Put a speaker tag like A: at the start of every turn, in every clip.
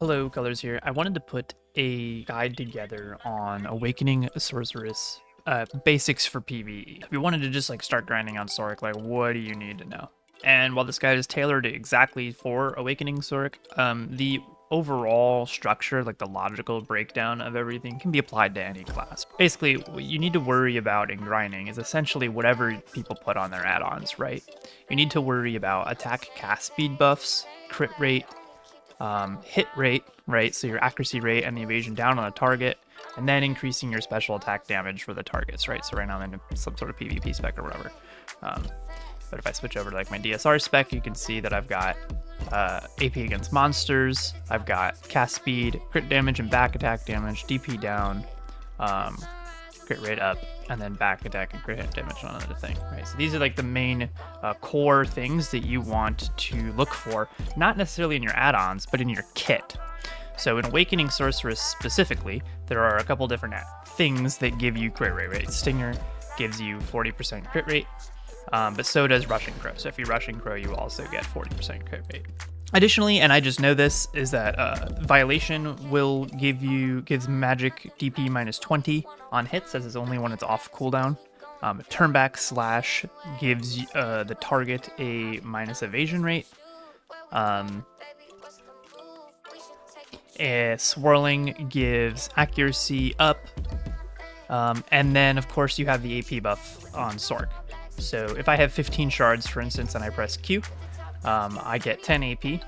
A: Hello, Colors here. I wanted to put a guide together on Awakening a Sorceress basics for PvE. If you wanted to just start grinding on Sorc, what do you need to know? And while this guide is tailored exactly for Awakening Sorc, the overall structure, like the logical breakdown of everything, can be applied to any class. Basically, what you need to worry about in grinding is essentially whatever people put on their add-ons, right? You need to worry about attack cast speed buffs, crit rate, hit rate, right? So your accuracy rate and the evasion down on a target, and then increasing your special attack damage for the targets, right? So right now I'm in some sort of PvP spec or whatever. But if I switch over to my DSR spec, you can see that I've got AP against monsters, I've got cast speed, crit damage and back attack damage, DP down, crit rate up, and then back attack and crit hit damage on another thing, right? So these are the main core things that you want to look for, not necessarily in your add-ons, but in your kit. So in Awakening Sorceress specifically, there are a couple different things that give you crit rate, right? Stinger gives you 40% crit rate, but so does Rushing Crow. So if you Rushing Crow, you also get 40% crit rate. Additionally, and I just know this, is that Violation gives magic DP minus 20 on hits, as is only when it's off cooldown. Turnback Slash gives the target a minus evasion rate. Swirling gives accuracy up. And then, of course, you have the AP buff on Sorc. So if I have 15 shards, for instance, and I press Q, I get 10 AP,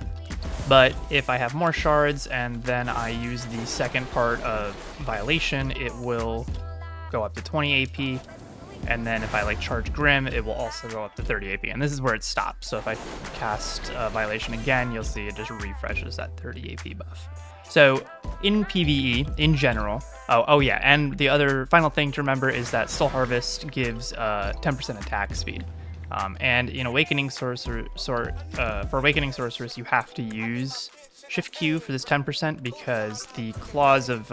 A: but if I have more shards and then I use the second part of Violation, it will go up to 20 AP, and then if I charge Grim, it will also go up to 30 AP, and this is where it stops. So if I cast Violation again, you'll see it just refreshes that 30 AP buff. So in PvE, in general, oh yeah, and the other final thing to remember is that Soul Harvest gives 10% attack speed. And in Awakening Sorceress, for Awakening Sorceress, you have to use Shift Q for this 10% because the Claws of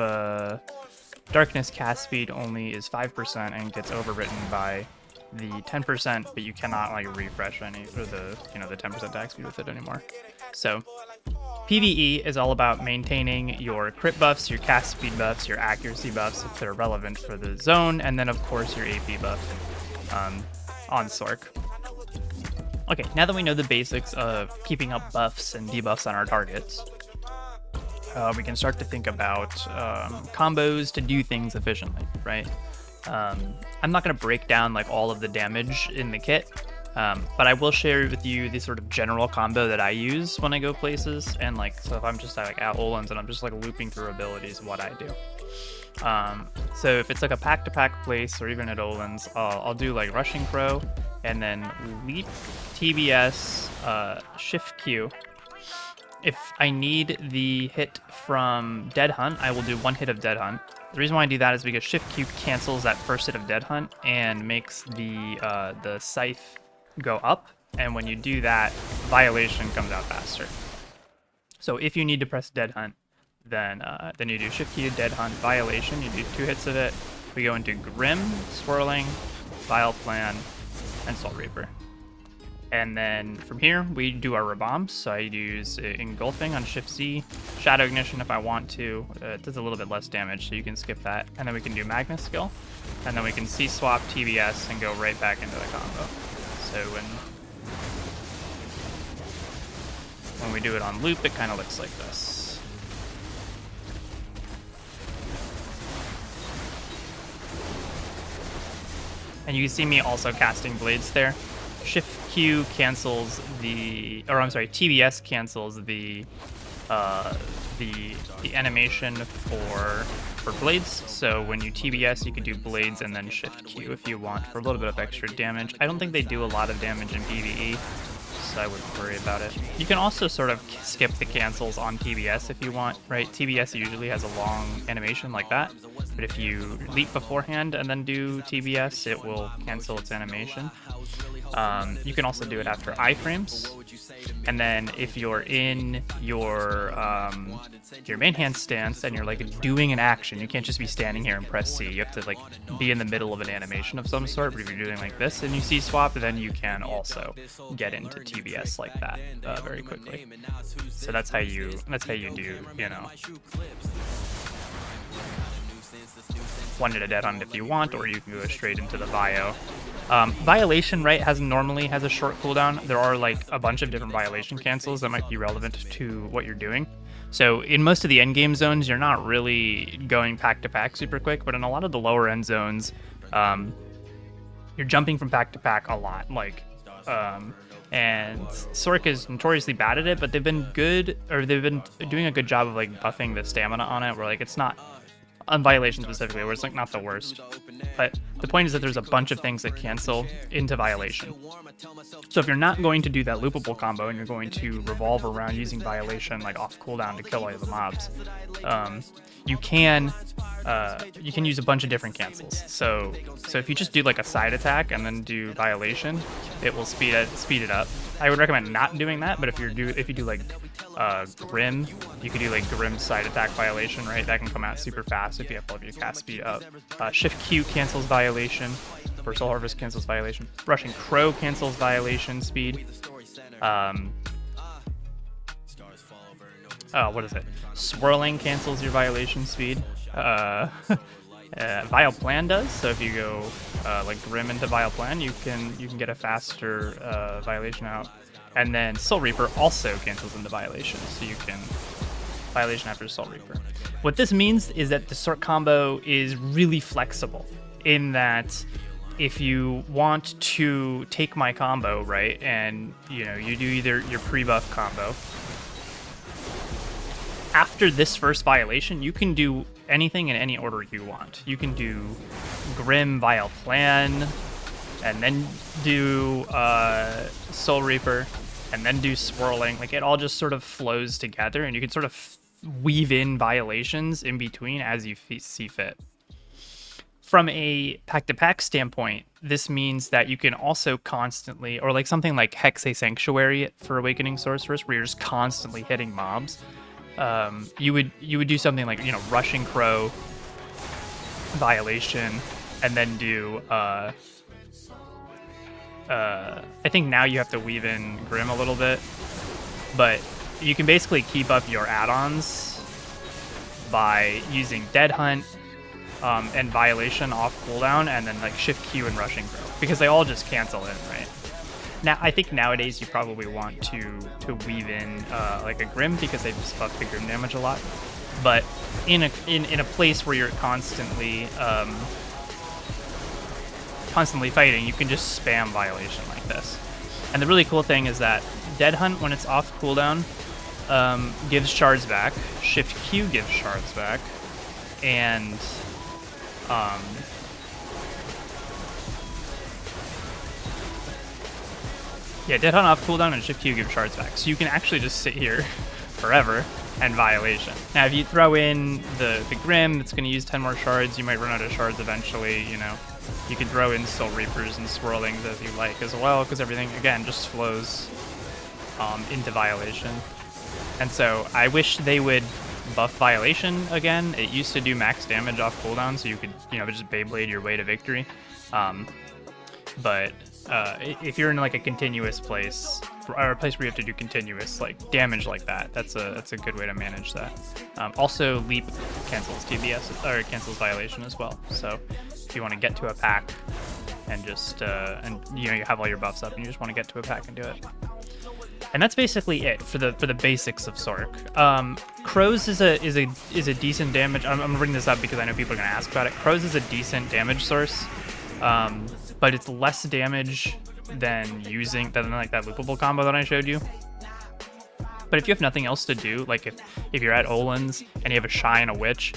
A: Darkness cast speed only is 5% and gets overwritten by the 10%, but you cannot refresh any or the 10% attack speed with it anymore. So PvE is all about maintaining your crit buffs, your cast speed buffs, your accuracy buffs if they're relevant for the zone, and then of course your AP buff on Sorc. Okay, now that we know the basics of keeping up buffs and debuffs on our targets, we can start to think about combos to do things efficiently, right? I'm not going to break down all of the damage in the kit, but I will share with you the sort of general combo that I use when I go places, and so if I'm just at Olens and I'm just looping through abilities, what I do. So if it's a pack-to-pack place or even at Olens, I'll do Rushing Crow, and then Leap, TBS, Shift Q. If I need the hit from Dead Hunt, I will do one hit of Dead Hunt. The reason why I do that is because Shift Q cancels that first hit of Dead Hunt and makes the Scythe go up, and when you do that, Violation comes out faster. So if you need to press Dead Hunt, then you do Shift Q, Dead Hunt, Violation. You do 2 hits of it. We go into Grim, Swirling, Vile Plan, and Soul Reaper. And then from here, we do our Rebombs. So I use Engulfing on Shift Z, Shadow Ignition if I want to. It does a little bit less damage, so you can skip that. And then we can do Magnus Skill. And then we can C-swap TBS and go right back into the combo. So when we do it on loop, it kind of looks like this. And you can see me also casting blades there. Shift Q cancels TBS cancels the animation for blades. So when you TBS, you can do blades and then Shift Q if you want for a little bit of extra damage. I don't think they do a lot of damage in PvE, so I wouldn't worry about it. You can also sort of skip the cancels on TBS if you want, right? TBS usually has a long animation like that, but if you leap beforehand and then do TBS, it will cancel its animation. You can also do it after iframes. And then if you're in your main hand stance and you're like doing an action, you can't just be standing here and press C. You have to like be in the middle of an animation of some sort. But if you're doing like this and you C swap, then you can also get into TBS like that very quickly. So that's how you do, you know, one at a dead hunt if you want, or you can go straight into the bio. Violation, right, normally has a short cooldown. There are like a bunch of different violation cancels that might be relevant to what you're doing. So in most of the end game zones, you're not really going pack to pack super quick, but in a lot of the lower end zones, you're jumping from pack to pack a lot. Like, and Sorc is notoriously bad at it, but they've been good, or they've been doing a good job of like buffing the stamina on it, where like it's not on violation specifically, where it's like not the worst. But the point is that there's a bunch of things that cancel into violation. So if you're not going to do that loopable combo and you're going to revolve around using violation like off cooldown to kill all of the mobs, you can use a bunch of different cancels. So if you just do like a side attack and then do violation, it will speed it up. I would recommend not doing that, but if you do like Grim, you could do like Grim side attack violation, right? That can come out super fast if you have all of your cast speed up. Shift Q cancels violation. Soul Harvest cancels violation. Rushing Crow cancels violation speed. What is it? Swirling cancels your violation speed. Vile Plan does. So if you go like Grim into Vile Plan, you can get a faster violation out. And then Soul Reaper also cancels into violation, so you can violation after Soul Reaper. What this means is that the Sorc combo is really flexible in that if you want to take my combo, right, and you know you do either your pre-buff combo, after this first violation, you can do anything in any order you want. You can do Grim, Vile Plan, and then do Soul Reaper, and then do Swirling. Like, it all just sort of flows together, and you can sort of weave in violations in between as you see fit. From a pack-to-pack standpoint, this means that you can also constantly, or like something like Hexe Sanctuary for Awakening Sorceress, where you're just constantly hitting mobs. You would do something like, you know, Rushing Crow, Violation, and then do I think now you have to weave in Grim a little bit, but you can basically keep up your add-ons by using Dead Hunt and Violation off cooldown, and then like Shift Q and Rushing Crow, because they all just cancel in, right? Now, I think nowadays you probably want to weave in like a Grim, because they just buff the Grim damage a lot. But in a place where you're constantly fighting, you can just spam Violation like this. And the really cool thing is that Dead Hunt, when it's off cooldown, gives shards back. Shift Q gives shards back, and yeah, Dead Hunt off cooldown and Shift Q give shards back. So you can actually just sit here forever and Violation. Now, if you throw in the Grim, that's going to use 10 more shards, you might run out of shards eventually, you know. You can throw in Soul Reapers and Swirlings as you like as well, because everything, again, just flows into Violation. And so I wish they would buff Violation again. It used to do max damage off cooldown, so you could, you know, just Beyblade your way to victory. But if you're in like a continuous place, or a place where you have to do continuous like damage like that, that's a good way to manage that. Also, Leap cancels TBS, or cancels Violation as well. So if you want to get to a pack and just and you know you have all your buffs up and you just want to get to a pack and do it. And that's basically it for the basics of Sorc. Crows is a decent damage. I'm gonna bring this up because I know people are gonna ask about it. Crows is a decent damage source, but it's less damage than like that loopable combo that I showed you. But if you have nothing else to do, like if you're at Olin's and you have a Shy and a Witch,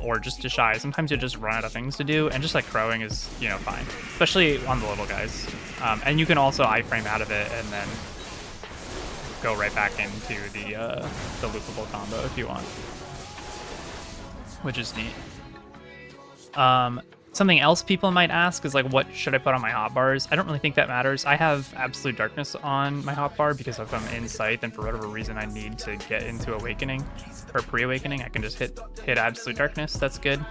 A: or just a Shy, sometimes you just run out of things to do, and just like crowing is, you know, fine, especially on the little guys. And you can also iframe out of it and then go right back into the loopable combo if you want, which is neat. Something else people might ask is like, what should I put on my hotbars? I don't really think that matters. I have Absolute Darkness on my hotbar because if I'm in Scythe and for whatever reason I need to get into Awakening or Pre-Awakening, I can just hit Absolute Darkness. That's good.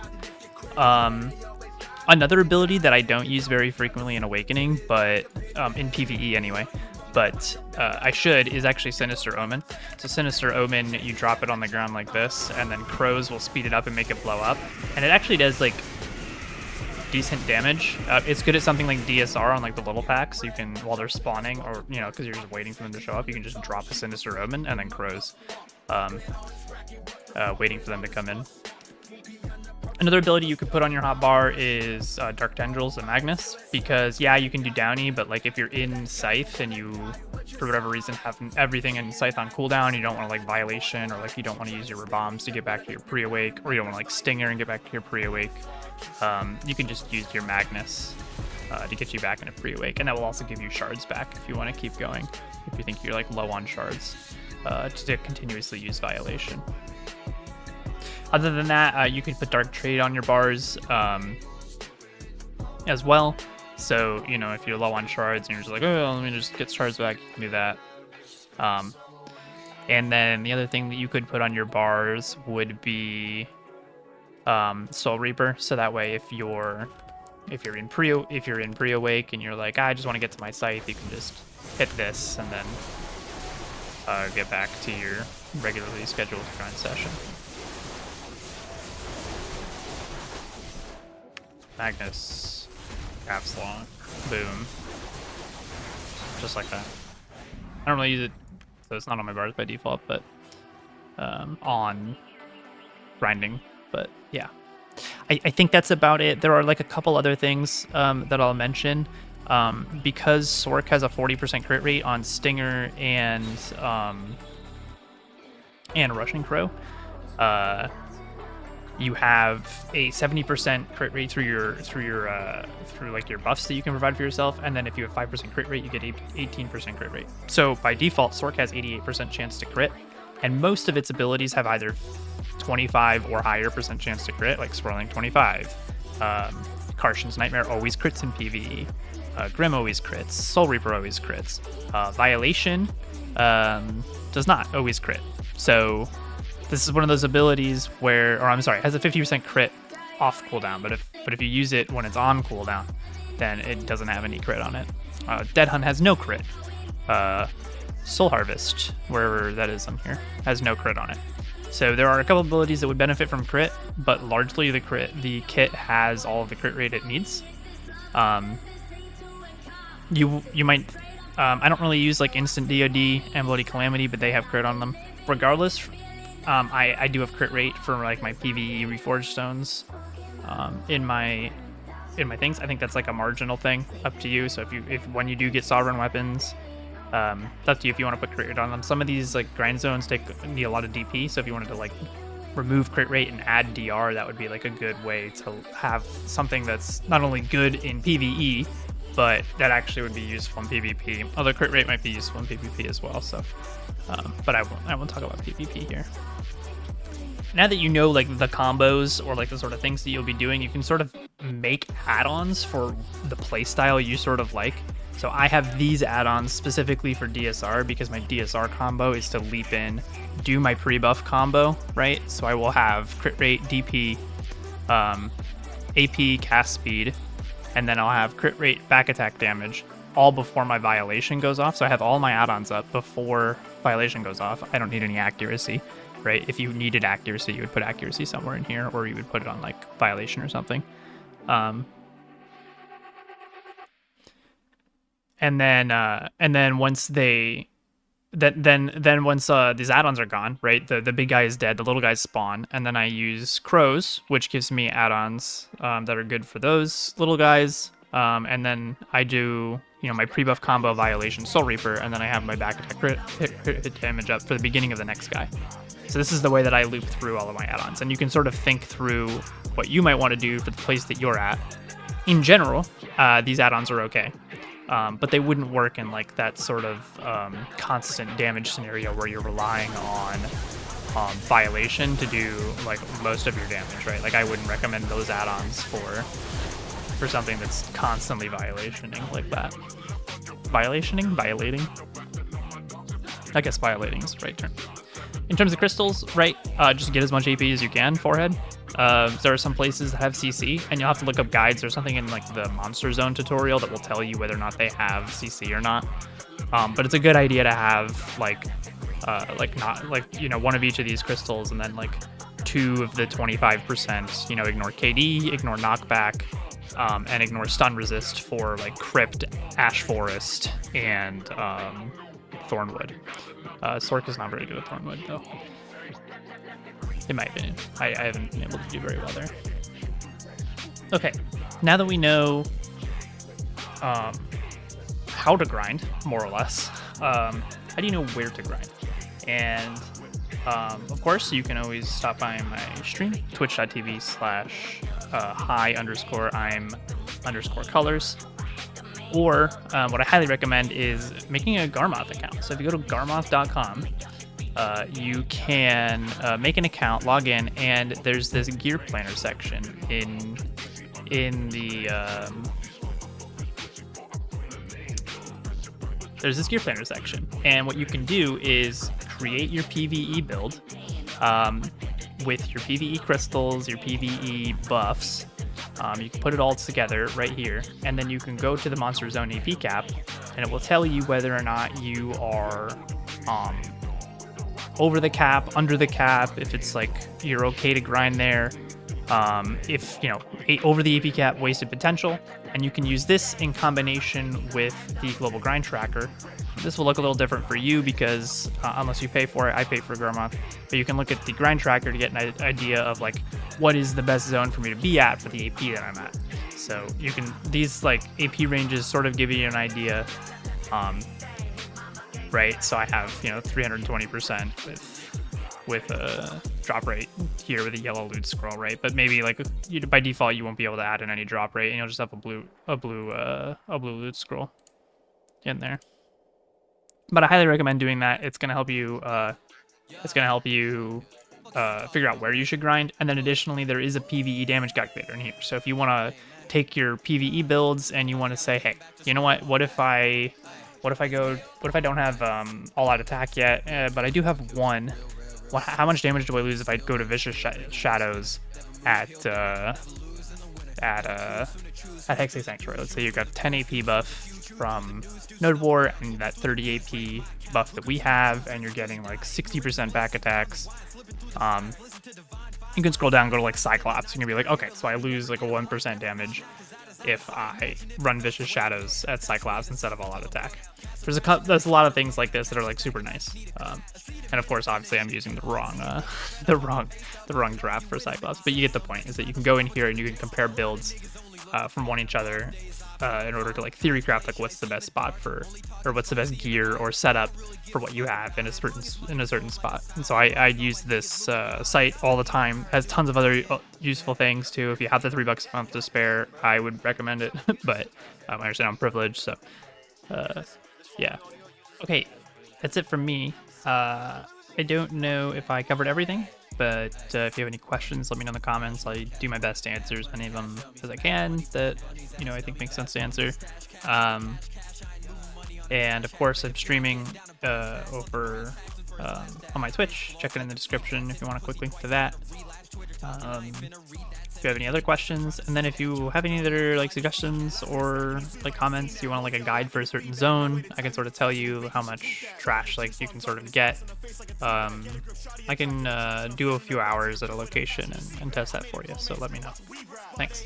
A: Another ability that I don't use very frequently in Awakening, but in PvE anyway, but I should, is actually Sinister Omen. So Sinister Omen, you drop it on the ground like this, and then crows will speed it up and make it blow up. And it actually does like decent damage. It's good at something like DSR on like the little packs. You can, while they're spawning, or you know, because you're just waiting for them to show up, you can just drop a Sinister Omen and then crows, waiting for them to come in. Another ability you could put on your hotbar is Dark Tendrils and Magnus, because yeah, you can do Downy, but like if you're in Scythe and you, for whatever reason, have everything in Scythe on cooldown, you don't want to like Violation, or like you don't want to use your bombs to get back to your pre-awake, or you don't want to like Stinger and get back to your pre-awake, you can just use your Magnus to get you back in a pre-awake, and that will also give you shards back if you want to keep going, if you think you're like low on shards, to continuously use Violation. Other than that, you could put Dark Trade on your bars as well. So, you know, if you're low on shards and you're just like, oh, let me just get shards back, you can do that. And then the other thing that you could put on your bars would be Soul Reaper. So that way, if you're in pre-awake and you're like, I just want to get to my scythe, you can just hit this and then get back to your regularly scheduled grind session. Magnus, Caps Lock, boom. Just like that. I don't really use it, so it's not on my bars by default, but on grinding. But yeah, I think that's about it. There are like a couple other things that I'll mention. Because Sorc has a 40% crit rate on Stinger and Rushing Crow, you have a 70% crit rate through like your buffs that you can provide for yourself, and then if you have 5% crit rate, you get 18% crit rate. So by default, Sorc has 88% chance to crit, and most of its abilities have either 25 or higher percent chance to crit, like Swirling 25. Karshan's Nightmare always crits in PvE. Grim always crits. Soul Reaper always crits. Violation does not always crit. So this is one of those abilities where, or I'm sorry, it has a 50% crit off cooldown, but if you use it when it's on cooldown, then it doesn't have any crit on it. Dead Hunt has no crit. Soul Harvest, wherever that is on here, has no crit on it. So there are a couple abilities that would benefit from crit, but largely the kit has all of the crit rate it needs. You might, I don't really use like Instant DoD and Bloody Calamity, but they have crit on them. Regardless, I do have crit rate for like my PvE Reforged Stones in my things. I think that's like a marginal thing, up to you. So if when you do get Sovereign Weapons, it's up to you if you want to put crit rate on them. Some of these like grind zones need a lot of DP, so if you wanted to like remove crit rate and add DR, that would be like a good way to have something that's not only good in PvE, but that actually would be useful in PvP. Although crit rate might be useful in PvP as well. So, but I won't talk about PvP here. Now that you know like the combos or like the sort of things that you'll be doing, you can sort of make add-ons for the playstyle you sort of like. So I have these add-ons specifically for DSR because my DSR combo is to leap in, do my pre-buff combo, right? So I will have crit rate, DP, AP, cast speed, and then I'll have crit rate, back attack damage, all before my Violation goes off. So I have all my add-ons up before Violation goes off. I don't need any accuracy, right? If you needed accuracy, you would put accuracy somewhere in here, or you would put it on like Violation or something. And then once they, then once these add-ons are gone, right? The big guy is dead, the little guys spawn, and then I use crows, which gives me add-ons that are good for those little guys. And then I do, you know, my pre-buff combo Violation, Soul Reaper, and then I have my back attack hit damage up for the beginning of the next guy. So this is the way that I loop through all of my add-ons, and you can sort of think through what you might want to do for the place that you're at. In general, these add-ons are okay. But they wouldn't work in like that sort of constant damage scenario where you're relying on violation to do like most of your damage, right? Like I wouldn't recommend those add-ons for something that's constantly violationing like that. Violating? I guess violating is the right term. In terms of crystals, right, just get as much AP as you can, forehead. There are some places that have CC, and you'll have to look up guides or something in like the Monster Zone tutorial that will tell you whether or not they have CC or not. But it's a good idea to have like not like, you know, one of each of these crystals, and then like 2 of the 25%, you know, ignore KD, ignore knockback, and ignore stun resist for like Crypt, Ash Forest, and Thornwood. Sork is not very good at Thornwood though, in my opinion. I haven't been able to do very well there. Okay, now that we know how to grind, more or less, how do you know where to grind? And of course, you can always stop by my stream, twitch.tv/hi_I'm_colors. Or what I highly recommend is making a Garmoth account. So if you go to garmoth.com, you can make an account, log in, and there's this gear planner section in the there's this gear planner section, and what you can do is create your PvE build with your PvE crystals, your PvE buffs. You can put it all together right here, and then you can go to the Monster Zone AP cap, and it will tell you whether or not you are over the cap, under the cap, if it's like you're okay to grind there. If, you know, over the AP cap, wasted potential, and you can use this in combination with the global grind tracker. This will look a little different for you because unless you pay for it, I pay for Garmoth, but you can look at the grind tracker to get an idea of like what is the best zone for me to be at for the AP that I'm at. So you can, these like AP ranges sort of give you an idea, right? So I have, you know, 320% with a drop rate here with a yellow loot scroll, right? But maybe like by default you won't be able to add in any drop rate, and you'll just have a blue loot scroll in there. But I highly recommend doing that. It's gonna help you. Figure out where you should grind, and then additionally there is a PvE damage calculator in here. So if you want to take your PvE builds and you want to say, hey, you know what if I don't have all out attack yet, but I do have one. How much damage do I lose if I go to Vicious Shadows at Hexay Sanctuary? Let's say you got 10 AP buff from Node War and that 30 AP buff that we have, and you're getting like 60% back attacks. You can scroll down, go to like Cyclops, and you're gonna be like, okay, so I lose like a 1% damage if I run Vicious Shadows at Cyclops instead of all out attack. There's a lot of things like this that are like super nice. And of course, obviously, I'm using the wrong draft for Cyclops, but you get the point. Is that you can go in here and you can compare builds from one each other in order to like theory craft like what's the best spot for, or what's the best gear or setup for what you have in a certain spot. And so I use this site all the time. It has tons of other useful things too. If you have the $3 a month to spare, I would recommend it. But I understand I'm privileged, so yeah. Okay, that's it from me. I don't know if I covered everything, but if you have any questions, let me know in the comments. I'll do my best to answer as many of them as I can that, you know, I think makes sense to answer. And of course, I'm streaming over on my Twitch. Check it in the description if you want a quick link to that. If you have any other questions, and then if you have any other like suggestions or like comments, you want like a guide for a certain zone, I can sort of tell you how much trash like you can sort of get. I can do a few hours at a location and test that for you, so let me know. Thanks.